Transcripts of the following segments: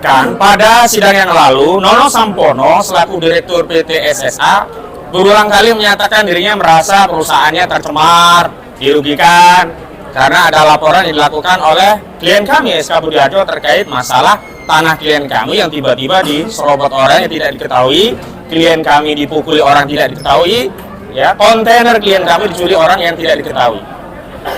Kan pada sidang yang lalu, Nono Sampono selaku Direktur PT SSA berulang kali menyatakan dirinya merasa perusahaannya tercemar, dirugikan karena ada laporan yang dilakukan oleh klien kami SK Budi Harjo terkait masalah tanah klien kami yang tiba-tiba diserobot orang yang tidak diketahui, klien kami dipukuli orang tidak diketahui, ya, kontainer klien kami dicuri orang yang tidak diketahui.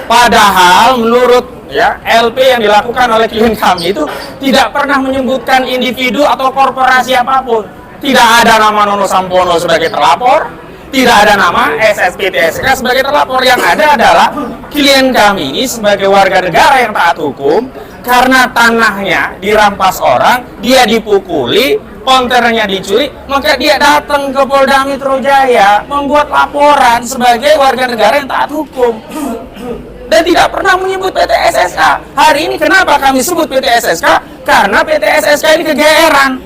Padahal menurut LP yang dilakukan oleh klien kami itu tidak pernah menyebutkan individu atau korporasi apapun. Tidak ada nama Nono Sampono sebagai terlapor, tidak ada nama SSPTSK sebagai terlapor. Yang ada adalah klien kami ini sebagai warga negara yang taat hukum, karena tanahnya dirampas orang, dia dipukuli, kontainernya dicuri, maka dia datang ke Polda Metro Jaya membuat laporan sebagai warga negara yang taat hukum. Dan tidak pernah menyebut PT SSK. Hari ini kenapa kami sebut PT SSK? Karena PT SSK ini kegeeran.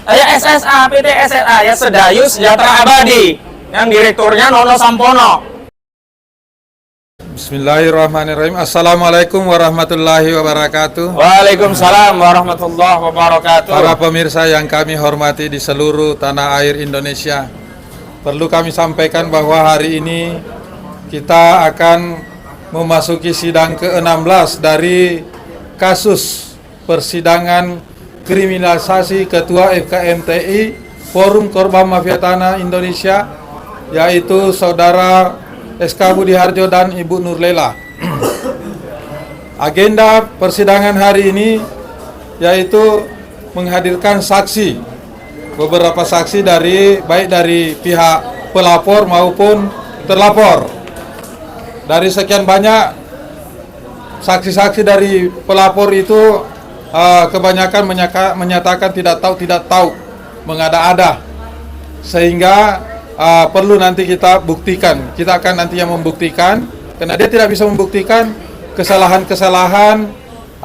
SSA, PT SSA, ya, Sedayu Sejahtera Abadi, yang direkturnya Nono Sampono. Bismillahirrahmanirrahim. Assalamualaikum warahmatullahi wabarakatuh. Waalaikumsalam warahmatullahi wabarakatuh. Para pemirsa yang kami hormati di seluruh tanah air Indonesia, perlu kami sampaikan bahwa hari ini kita akan memasuki sidang ke-16 dari kasus persidangan kriminalisasi Ketua FKMTI Forum Korban Mafia Tanah Indonesia, yaitu Saudara SK Budi Harjo dan Ibu Nurlela. Agenda persidangan hari ini yaitu menghadirkan saksi, beberapa saksi baik dari pihak pelapor maupun terlapor. Dari sekian banyak saksi-saksi dari pelapor itu, kebanyakan menyatakan tidak tahu, mengada-ada, sehingga perlu nanti kita buktikan. Kita akan nanti yang membuktikan, karena dia tidak bisa membuktikan kesalahan-kesalahan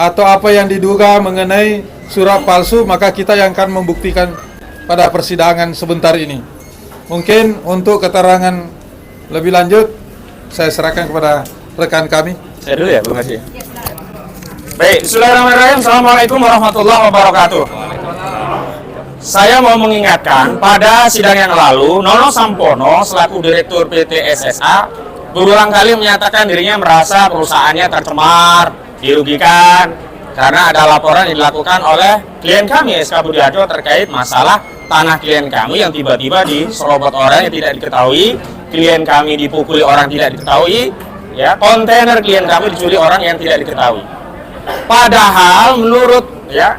atau apa yang diduga mengenai surat palsu, maka kita yang akan membuktikan pada persidangan sebentar ini. Mungkin untuk keterangan lebih lanjut saya serahkan kepada rekan kami. Saya dulu ya, Bung Haji. Baik, bismillahirrahmanirrahim. Assalamualaikum warahmatullahi wabarakatuh. Saya mau mengingatkan, pada sidang yang lalu, Nono Sampono selaku Direktur PT SSA berulang kali menyatakan dirinya merasa perusahaannya tercemar, dirugikan karena ada laporan yang dilakukan oleh klien kami SK Budi Harjo terkait masalah tanah klien kami yang tiba-tiba diserobot orang yang tidak diketahui, klien kami dipukuli orang tidak diketahui, ya, kontainer klien kami dicuri orang yang tidak diketahui. Padahal menurut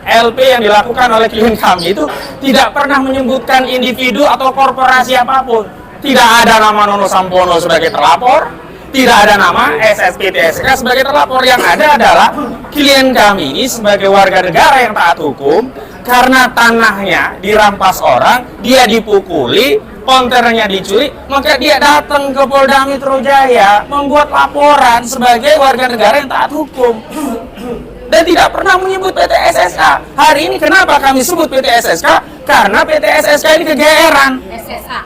LP yang dilakukan oleh klien kami itu tidak pernah menyebutkan individu atau korporasi apapun. Tidak ada nama Nono Sampono sebagai terlapor, tidak ada nama SSPTSK sebagai terlapor. Yang ada adalah klien kami ini sebagai warga negara yang taat hukum, karena tanahnya dirampas orang, dia dipukuli, kontainernya dicuri, maka dia datang ke Polda Metro Jaya membuat laporan sebagai warga negara yang taat hukum. Dan tidak pernah menyebut PT SSK. Hari ini kenapa kami sebut PT SSK? Karena PT SSK ini kegeeran.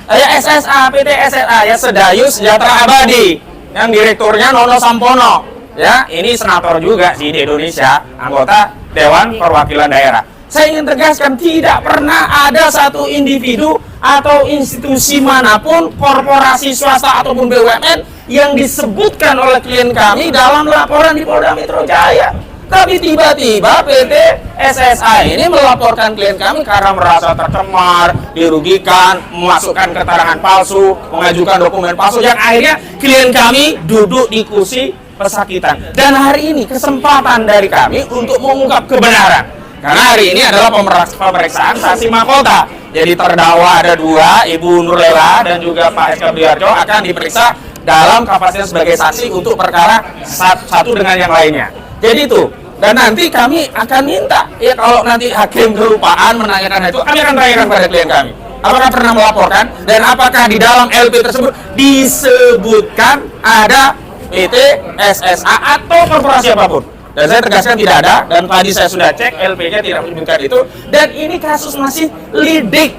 SSA, PT SSA, ya, Sedayu Sejahtera Abadi, yang direkturnya Nono Sampono. Ya, ini senator juga di Indonesia, anggota Dewan Perwakilan Daerah. Saya ingin tegaskan, tidak pernah ada satu individu atau institusi manapun, korporasi swasta ataupun BUMN yang disebutkan oleh klien kami dalam laporan di Polda Metro Jaya. Tapi tiba-tiba PT SSA ini melaporkan klien kami karena merasa tercemar, dirugikan, memasukkan keterangan palsu, mengajukan dokumen palsu, yang akhirnya klien kami duduk di kursi pesakitan. Dan hari ini kesempatan dari kami untuk mengungkap kebenaran. Karena hari ini adalah pemeriksaan saksi mahkota. Jadi terdakwa ada dua, Ibu Nurlela dan juga Pak SK Budi Harjo akan diperiksa dalam kapasitas sebagai saksi untuk perkara satu dengan yang lainnya. Jadi itu. Dan nanti kami akan minta, ya, kalau nanti hakim kelupaan menanyakan itu, kami akan tanyakan pada klien kami. Apakah pernah melaporkan dan apakah di dalam LP tersebut disebutkan ada PT SSA atau korporasi apapun. Dan saya tegaskan tidak ada, dan tadi saya sudah cek LP-nya tidak menyebutkan itu, dan ini kasus masih lidik.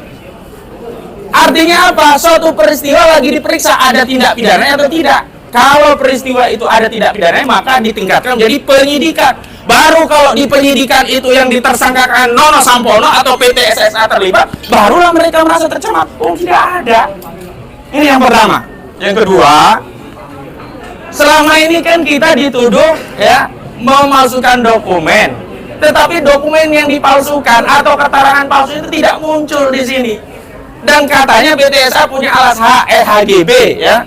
Artinya apa? Suatu peristiwa lagi diperiksa, ada tindak pidananya atau tidak. Kalau peristiwa itu ada tindak pidananya, maka ditingkatkan menjadi penyidikan. Baru kalau di penyidikan itu yang ditersangkakan Nono Sampono atau PT SSA terlibat, barulah mereka merasa tercemar. Oh, tidak ada. Ini yang pertama. Yang kedua, selama ini kan kita dituduh ya memalsukan dokumen. Tetapi dokumen yang dipalsukan atau keterangan palsu itu tidak muncul di sini. Dan katanya BTSA punya alas SHGB ya.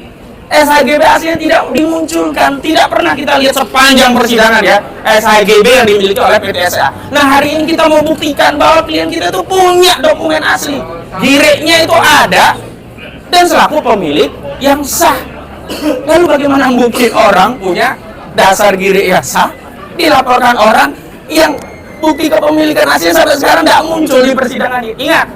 SHGB aslinya tidak dimunculkan, tidak pernah kita lihat sepanjang persidangan ya SHGB yang dimiliki oleh PTSA. Nah, hari ini kita mau buktikan bahwa klien kita itu punya dokumen asli, gireknya itu ada dan selaku pemilik yang sah. Lalu bagaimana bukti orang punya dasar girek yang sah dilaporkan orang yang bukti kepemilikan asli sampai sekarang tidak muncul di persidangan ini? Ingat,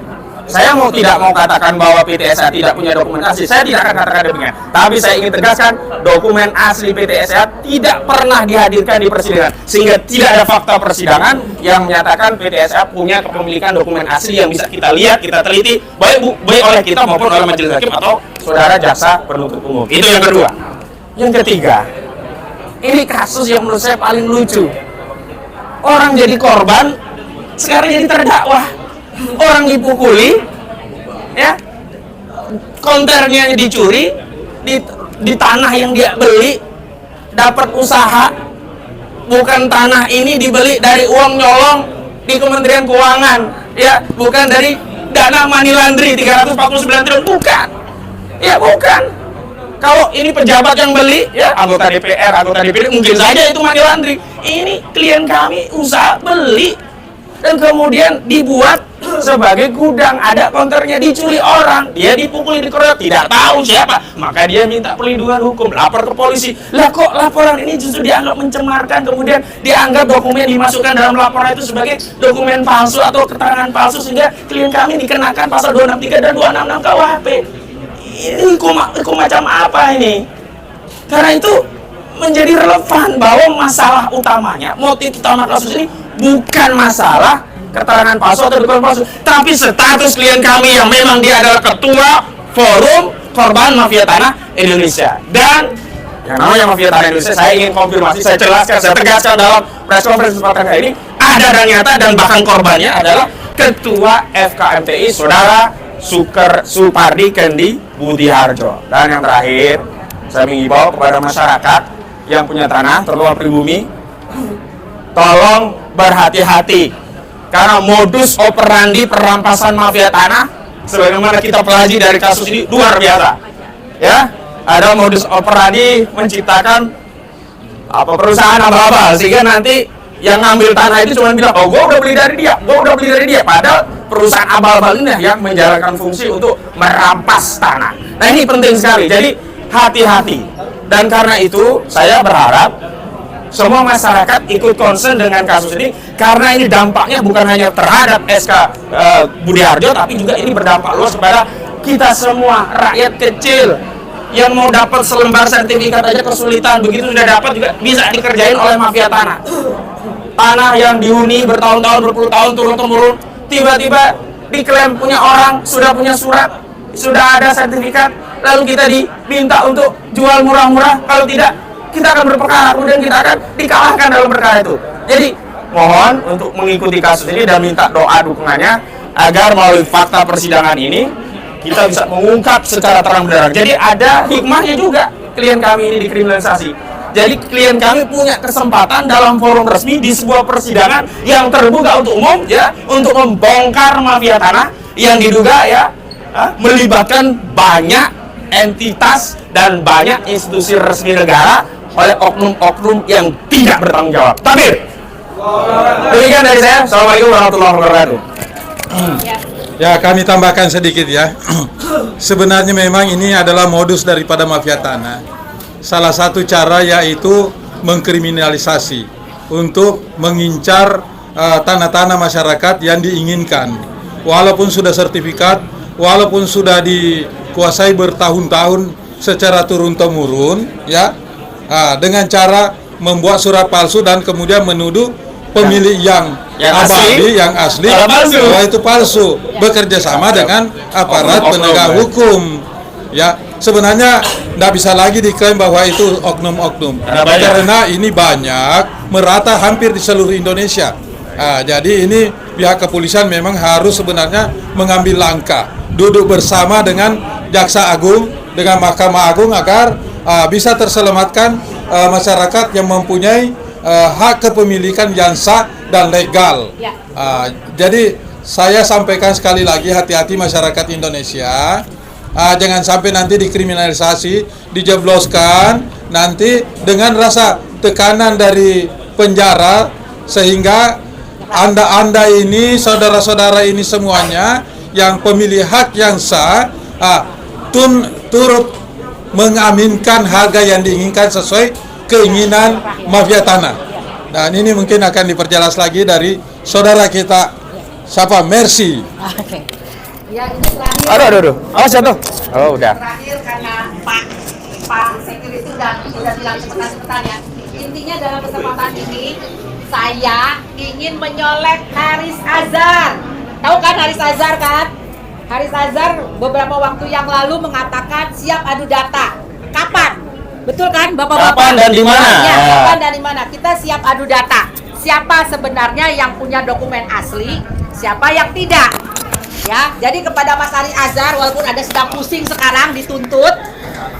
saya tidak mau katakan bahwa PTSA tidak punya dokumen asli. Saya tidak akan katakan demikian. Tapi saya ingin tegaskan, dokumen asli PTSA tidak pernah dihadirkan di persidangan. Sehingga tidak ada fakta persidangan yang menyatakan PTSA punya kepemilikan dokumen asli yang bisa kita lihat, kita teliti, baik oleh kita maupun oleh majelis hakim atau saudara jaksa penuntut umum. Itu yang kedua. Yang ketiga, ini kasus yang menurut saya paling lucu. Orang jadi korban, sekarang jadi terdakwa. Orang dipukuli, ya, konternya dicuri, di tanah yang dia beli, dapat usaha, bukan tanah ini dibeli dari uang nyolong di Kementerian Keuangan, ya, bukan dari dana money laundry 349 triliun, bukan, ya bukan. Kalau ini pejabat yang beli, ya, anggota DPR, anggota DPD, mungkin saja itu money laundry. Ini klien kami usaha beli dan kemudian dibuat sebagai gudang, ada konternya, dicuri orang, dia dipukuli, dikeroyok, tidak tahu siapa, maka dia minta perlindungan hukum, lapor ke polisi. Lah kok laporan ini justru dianggap mencemarkan, kemudian dianggap dokumen dimasukkan dalam laporan itu sebagai dokumen palsu atau keterangan palsu, sehingga klien kami dikenakan pasal 263 dan 266 KUHP. Ini hukum macam apa ini? Karena itu menjadi relevan bahwa masalah utamanya, motif utama kasus ini bukan masalah keterangan palsu atau dokumen palsu, tapi status klien kami yang memang dia adalah ketua forum korban mafia tanah Indonesia. Dan yang namanya mafia tanah Indonesia, saya ingin konfirmasi, saya jelaskan, saya tegaskan dalam press conference kesempatan kali ini, ada dan nyata, dan bahkan korbannya adalah ketua FKMTI saudara Supardi Kendi Budiharjo. Dan yang terakhir, saya mengimbau kepada masyarakat yang punya tanah terutama pribumi, tolong berhati-hati. Karena modus operandi perampasan mafia tanah, sebagaimana kita pelajari dari kasus ini, luar biasa. Ya, ada modus operandi menciptakan perusahaan abal-abal, sehingga nanti yang ngambil tanah itu cuma bilang, oh, gua udah beli dari dia, padahal perusahaan abal-abal ini yang menjalankan fungsi untuk merampas tanah. Nah, ini penting sekali. Jadi hati-hati. Dan karena itu saya berharap semua masyarakat ikut concern dengan kasus ini, karena ini dampaknya bukan hanya terhadap SK Budiharjo, tapi juga ini berdampak luas kepada kita semua, rakyat kecil yang mau dapat selembar sertifikat aja kesulitan, begitu sudah dapat juga bisa dikerjain oleh mafia tanah. Tanah yang dihuni bertahun-tahun, berpuluh tahun turun-temurun, tiba-tiba diklaim punya orang, sudah punya surat, sudah ada sertifikat, lalu kita diminta untuk jual murah-murah, kalau tidak kita akan berperkara, kemudian kita akan dikalahkan dalam perkara itu. Jadi mohon untuk mengikuti kasus ini dan minta doa dukungannya agar melalui fakta persidangan ini kita bisa mengungkap secara terang benderang. Jadi ada hikmahnya juga klien kami ini dikriminalisasi. Jadi klien kami punya kesempatan dalam forum resmi di sebuah persidangan yang terbuka untuk umum, ya, untuk membongkar mafia tanah yang diduga ya melibatkan banyak entitas dan banyak institusi resmi negara oleh oknum-oknum yang tidak bertanggung jawab. Takbir. Demikian dari saya. Assalamualaikum warahmatullahi wabarakatuh. Ya, kami tambahkan sedikit ya. Sebenarnya memang ini adalah modus daripada mafia tanah. Salah satu cara yaitu mengkriminalisasi untuk mengincar tanah-tanah masyarakat yang diinginkan. Walaupun sudah sertifikat, walaupun sudah dikuasai bertahun-tahun secara turun-temurun, ya. Dengan cara membuat surat palsu dan kemudian menuduh pemilik yang abadi, yang asli, bahwa itu palsu, bekerja sama dengan aparat penegak hukum, ya. sebenarnya tidak bisa lagi diklaim bahwa itu oknum-oknum. Karena ini banyak, merata hampir di seluruh Indonesia. Jadi ini pihak kepolisian memang harus sebenarnya mengambil langkah, duduk bersama dengan Jaksa Agung, dengan Mahkamah Agung agar bisa terselamatkan masyarakat yang mempunyai hak kepemilikan yang sah dan legal. Jadi saya sampaikan sekali lagi, hati-hati masyarakat Indonesia, jangan sampai nanti dikriminalisasi, dijebloskan nanti dengan rasa tekanan dari penjara, sehingga anda ini, saudara-saudara ini semuanya yang pemilih hak yang sah, turut mengaminkan harga yang diinginkan sesuai keinginan mafia tanah. Dan ini mungkin akan diperjelas lagi dari saudara kita, siapa? Mercy. Oke. Ya, ini terakhir. Aduh. Awas jatuh. Oh, udah. Terakhir karena Pak Security sudah bilang cepetan ya. Intinya dalam kesempatan ini saya ingin menyolek Haris Azhar. Tahu kan Haris Azhar kan? Haris Azhar beberapa waktu yang lalu mengatakan siap adu data. Kapan? Betul kan Bapak-bapak? Kapan dan di mana? Ya, kapan dan di mana? Kita siap adu data. Siapa sebenarnya yang punya dokumen asli, siapa yang tidak. Ya, jadi kepada Mas Haris Azhar, walaupun ada sedang pusing sekarang dituntut,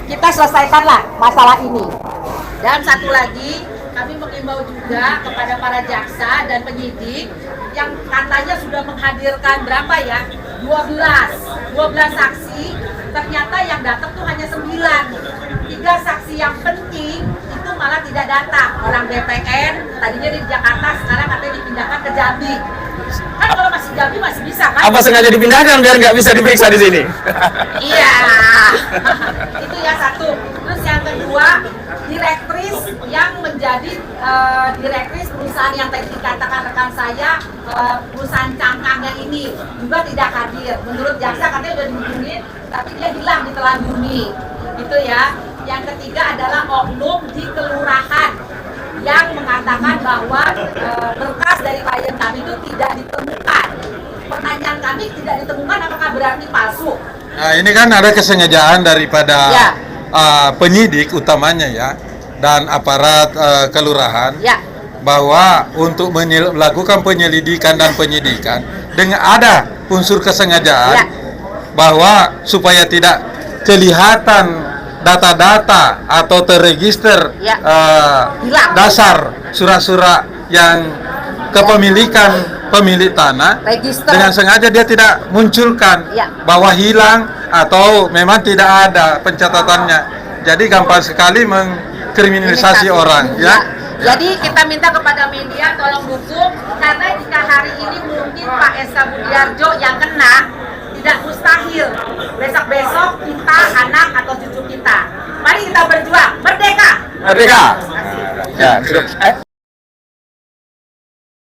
kita selesaikanlah masalah ini. Dan satu lagi, kami mengimbau juga kepada para jaksa dan penyidik yang katanya sudah menghadirkan berapa ya? 12 saksi, ternyata yang datang tuh hanya 9. 3 saksi yang penting itu malah tidak datang. Orang BPN tadinya di Jakarta, sekarang katanya dipindahkan ke Jambi. Kan kalau masih Jambi masih bisa kan? Apa sengaja dipindahkan biar nggak bisa diperiksa di sini? Iya. Itu ya satu. Terus yang kedua, direktris yang menjadi direktris perusahaan yang tadi dikatakan rekan saya, perusahaan cangkangnya ini juga tidak hadir. Menurut jaksa katanya sudah dihubungin, tapi dia hilang ditelan bumi. Itu ya. Yang ketiga adalah oknum di kelurahan yang mengatakan bahwa berkas dari klien kami itu tidak ditemukan. Pertanyaan kami, tidak ditemukan apakah berarti palsu? Nah, ini kan ada kesengajaan daripada penyidik utamanya ya, dan aparat kelurahan, bahwa untuk melakukan penyelidikan dan penyidikan dengan ada unsur kesengajaan bahwa supaya tidak kelihatan data-data atau terregister dasar surat-surat yang kepemilikan pemilik tanah, dengan sengaja dia tidak munculkan bahwa hilang atau memang tidak ada pencatatannya. Jadi gampang sekali mengkriminalisasi orang ya. Jadi kita minta kepada media tolong dukung, karena jika hari ini mungkin Pak Esa Budiarjo yang kena, tidak mustahil besok-besok kita, anak atau cucu kita. Mari kita berjuang, merdeka. Merdeka. Ya,